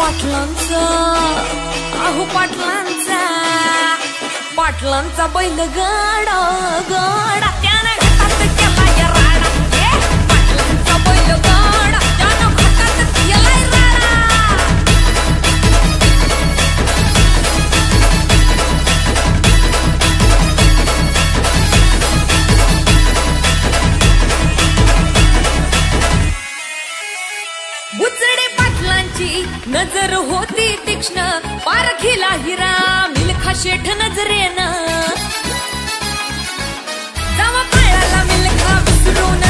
पाटलांचा अहो पाटलांचा बैल गाडा गाडा त्यानं घाटात केला या राडा पाटलांचा बैल गाडा त्यानं घाटात केला राडा बुचडे पाटलांची नजर होती तीक्ष्ण पारखीला हिरा मिल्खा शेठ नजरेनं जावा पायाला मिल्खा विसरून